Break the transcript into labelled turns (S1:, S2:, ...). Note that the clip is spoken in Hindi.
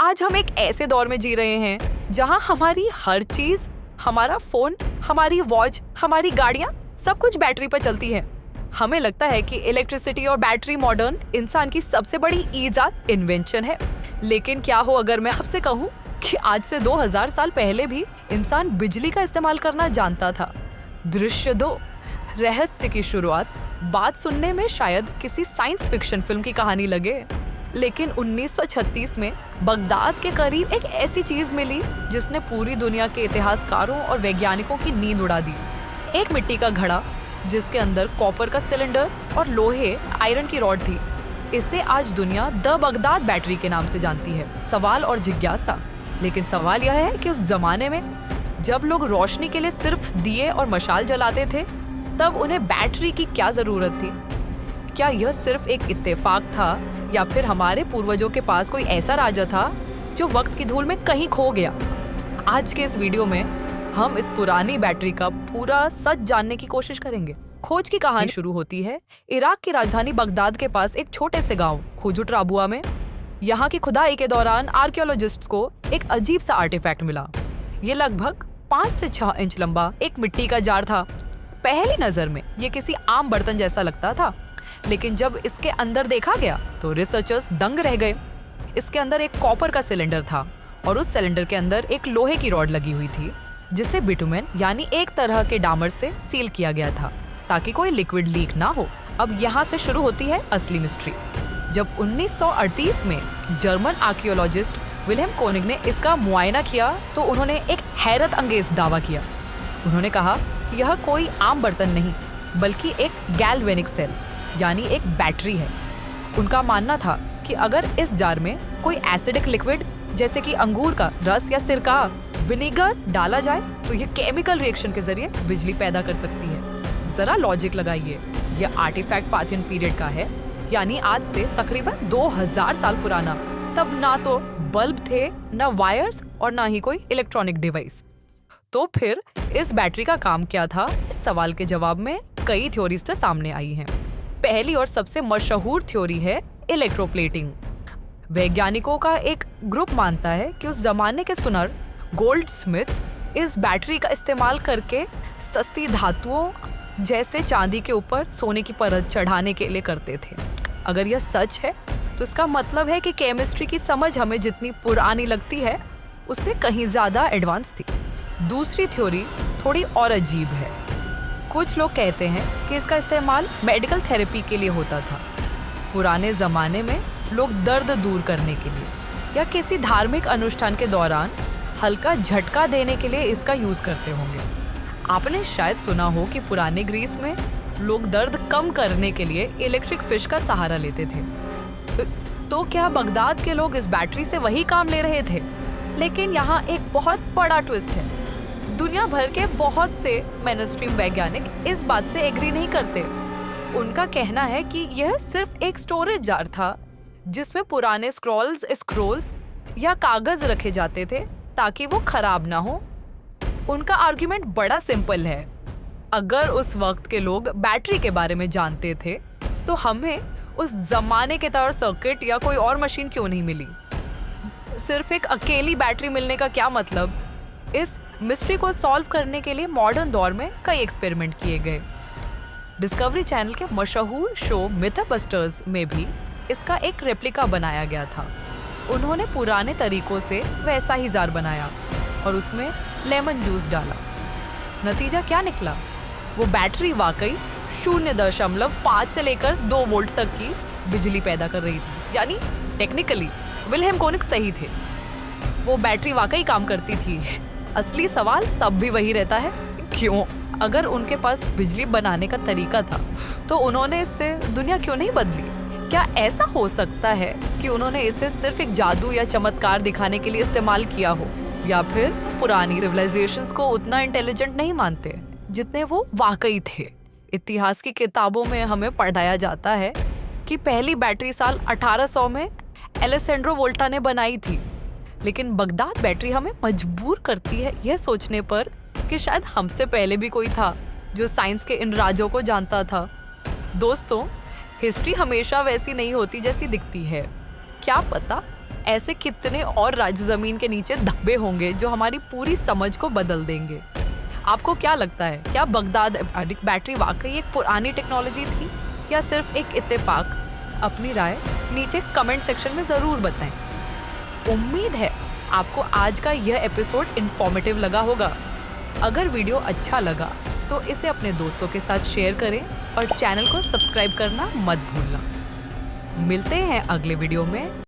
S1: आज हम एक ऐसे दौर में जी रहे हैं जहां हमारी हर चीज, हमारा फोन, हमारी वॉच, हमारी गाड़ियां सब कुछ बैटरी पर चलती है। हमें लगता है कि इलेक्ट्रिसिटी और बैटरी मॉडर्न इंसान की सबसे बड़ी इजाद, इन्वेंशन है। लेकिन क्या हो अगर मैं आपसे कहूं कि आज से 2000 साल पहले भी इंसान बिजली का इस्तेमाल करना जानता था। दृश्य 2, रहस्य की शुरुआत। बात सुनने में शायद किसी साइंस फिक्शन फिल्म की कहानी लगे, लेकिन 1936 में बगदाद के करीब एक ऐसी चीज मिली जिसने पूरी दुनिया के इतिहासकारों और वैज्ञानिकों की नींद उड़ा दी। एक मिट्टी का घड़ा जिसके अंदर कॉपर का सिलेंडर और लोहे आयरन की रॉड थी। इसे आज दुनिया द बगदाद बैटरी के नाम से जानती है। सवाल और जिज्ञासा, लेकिन सवाल यह है कि उस जमाने में जब लोग रोशनी के लिए सिर्फ दिए और मशाल जलाते थे, तब उन्हें बैटरी की क्या जरूरत थी? क्या यह सिर्फ एक इत्तेफाक था या फिर हमारे पूर्वजों के पास कोई ऐसा राजा था जो वक्त की धूल में कहीं खो गया? आज के इस वीडियो में हम इस पुरानी बैटरी का पूरा सच जानने की कोशिश करेंगे। खोज की कहानी शुरू होती है इराक की राजधानी बगदाद के पास एक छोटे से गांव खुजुट राबुआ में। यहाँ की खुदाई के दौरान आर्कियोलॉजिस्ट्स को एक अजीब सा आर्टिफैक्ट मिला। ये लगभग 5 से 6 इंच लंबा एक मिट्टी का जार था। पहली नजर में ये किसी आम बर्तन जैसा लगता था, लेकिन जब इसके अंदर देखा गया तो रिसर्चर्स दंग रह गए। इसके अंदर एक कॉपर का सिलेंडर था और उस सिलेंडर के अंदर एक लोहे की रॉड लगी हुई थी जिसे बिटुमेन यानी एक तरह के डामर से सील किया गया था ताकि कोई लिक्विड लीक ना हो। अब यहाँ से शुरू होती है असली मिस्ट्री। जब 1938 में जर्मन आर्कियोलॉजिस्ट विल्हेम कोनिग ने इसका मुआयना किया तो उन्होंने एक हैरत अंगेज दावा किया। उन्होंने कहा कि यह कोई आम बर्तन नहीं बल्कि एक गैल्वेनिक सेल यानी एक बैटरी है। उनका मानना था कि अगर इस जार में कोई एसिडिक लिक्विड जैसे कि अंगूर का रस या सिरका, विनेगर डाला जाए तो यह केमिकल रिएक्शन के जरिए बिजली पैदा कर सकती है। जरा लॉजिक लगाइए, यह आर्टिफैक्ट पार्थियन पीरियड का है, यानी आज से तकरीबन 2000 साल पुराना। तब ना तो बल्ब थे, ना वायर्स और ना ही कोई इलेक्ट्रॉनिक डिवाइस। तो फिर इस बैटरी का काम क्या था? इस सवाल के जवाब में कई थ्योरीज से सामने आई हैं। पहली और सबसे मशहूर थ्योरी है इलेक्ट्रोप्लेटिंग। वैज्ञानिकों का एक ग्रुप मानता है कि उस जमाने के सुनर गोल्ड स्मिथ्स इस बैटरी का इस्तेमाल करके सस्ती धातुओं जैसे चांदी के ऊपर सोने की परत चढ़ाने के लिए करते थे। अगर यह सच है तो इसका मतलब है कि केमिस्ट्री की समझ हमें जितनी पुरानी लगती है उससे कहीं ज्यादा एडवांस थी। दूसरी थ्योरी थोड़ी और अजीब है। कुछ लोग कहते हैं कि इसका इस्तेमाल मेडिकल थेरेपी के लिए होता था। पुराने ज़माने में लोग दर्द दूर करने के लिए या किसी धार्मिक अनुष्ठान के दौरान हल्का झटका देने के लिए इसका यूज़ करते होंगे। आपने शायद सुना हो कि पुराने ग्रीस में लोग दर्द कम करने के लिए इलेक्ट्रिक फिश का सहारा लेते थे। तो क्या बगदाद के लोग इस बैटरी से वही काम ले रहे थे? लेकिन यहाँ एक बहुत बड़ा ट्विस्ट है। दुनिया भर के बहुत से मेनस्ट्रीम वैज्ञानिक इस बात से एग्री नहीं करते। उनका कहना है कि यह सिर्फ एक स्टोरेज जार था जिसमें पुराने स्क्रोल्स या कागज रखे जाते थे ताकि वो खराब ना हो। उनका आर्गुमेंट बड़ा सिंपल है। अगर उस वक्त के लोग बैटरी के बारे में जानते थे तो हमें उस जमाने के तरह सर्किट या कोई और मशीन क्यों नहीं मिली? सिर्फ एक अकेली बैटरी मिलने का क्या मतलब? इस मिस्ट्री को सॉल्व करने के लिए मॉडर्न दौर में कई एक्सपेरिमेंट किए गए। डिस्कवरी चैनल के मशहूर शो मिथबस्टर्स में भी इसका एक रेप्लिका बनाया गया था। उन्होंने पुराने तरीकों से वैसा ही जार बनाया और उसमें लेमन जूस डाला। नतीजा क्या निकला? वो बैटरी वाकई 0.5 से लेकर 2 वोल्ट तक की बिजली पैदा कर रही थी। यानी टेक्निकली विल्हेम कोनिग सही थे, वो बैटरी वाकई काम करती थी। असली सवाल तब भी वही रहता है, क्यों? अगर उनके पास बिजली बनाने का तरीका था तो उन्होंने इससे दुनिया क्यों नहीं बदली? क्या ऐसा हो सकता है कि उन्होंने इसे सिर्फ एक जादू या चमत्कार दिखाने के लिए इस्तेमाल किया हो, या फिर पुरानी सिविलाइजेशंस को उतना इंटेलिजेंट नहीं मानते जितने वो वाकई थे? इतिहास की किताबों में हमें पढ़ाया जाता है कि पहली बैटरी साल 1800 में एलेसेंड्रो वोल्टा ने बनाई थी। लेकिन बगदाद बैटरी हमें मजबूर करती है यह सोचने पर कि शायद हमसे पहले भी कोई था जो साइंस के इन राजों को जानता था। दोस्तों, हिस्ट्री हमेशा वैसी नहीं होती जैसी दिखती है। क्या पता ऐसे कितने और राज्य जमीन के नीचे धब्बे होंगे जो हमारी पूरी समझ को बदल देंगे। आपको क्या लगता है, क्या बगदाद बैटरी वाकई एक पुरानी टेक्नोलॉजी थी या सिर्फ एक इत्तेफाक? अपनी राय नीचे कमेंट सेक्शन में ज़रूर बताएं। उम्मीद है आपको आज का यह एपिसोड इंफॉर्मेटिव लगा होगा। अगर वीडियो अच्छा लगा तो इसे अपने दोस्तों के साथ शेयर करें और चैनल को सब्सक्राइब करना मत भूलना। मिलते हैं अगले वीडियो में।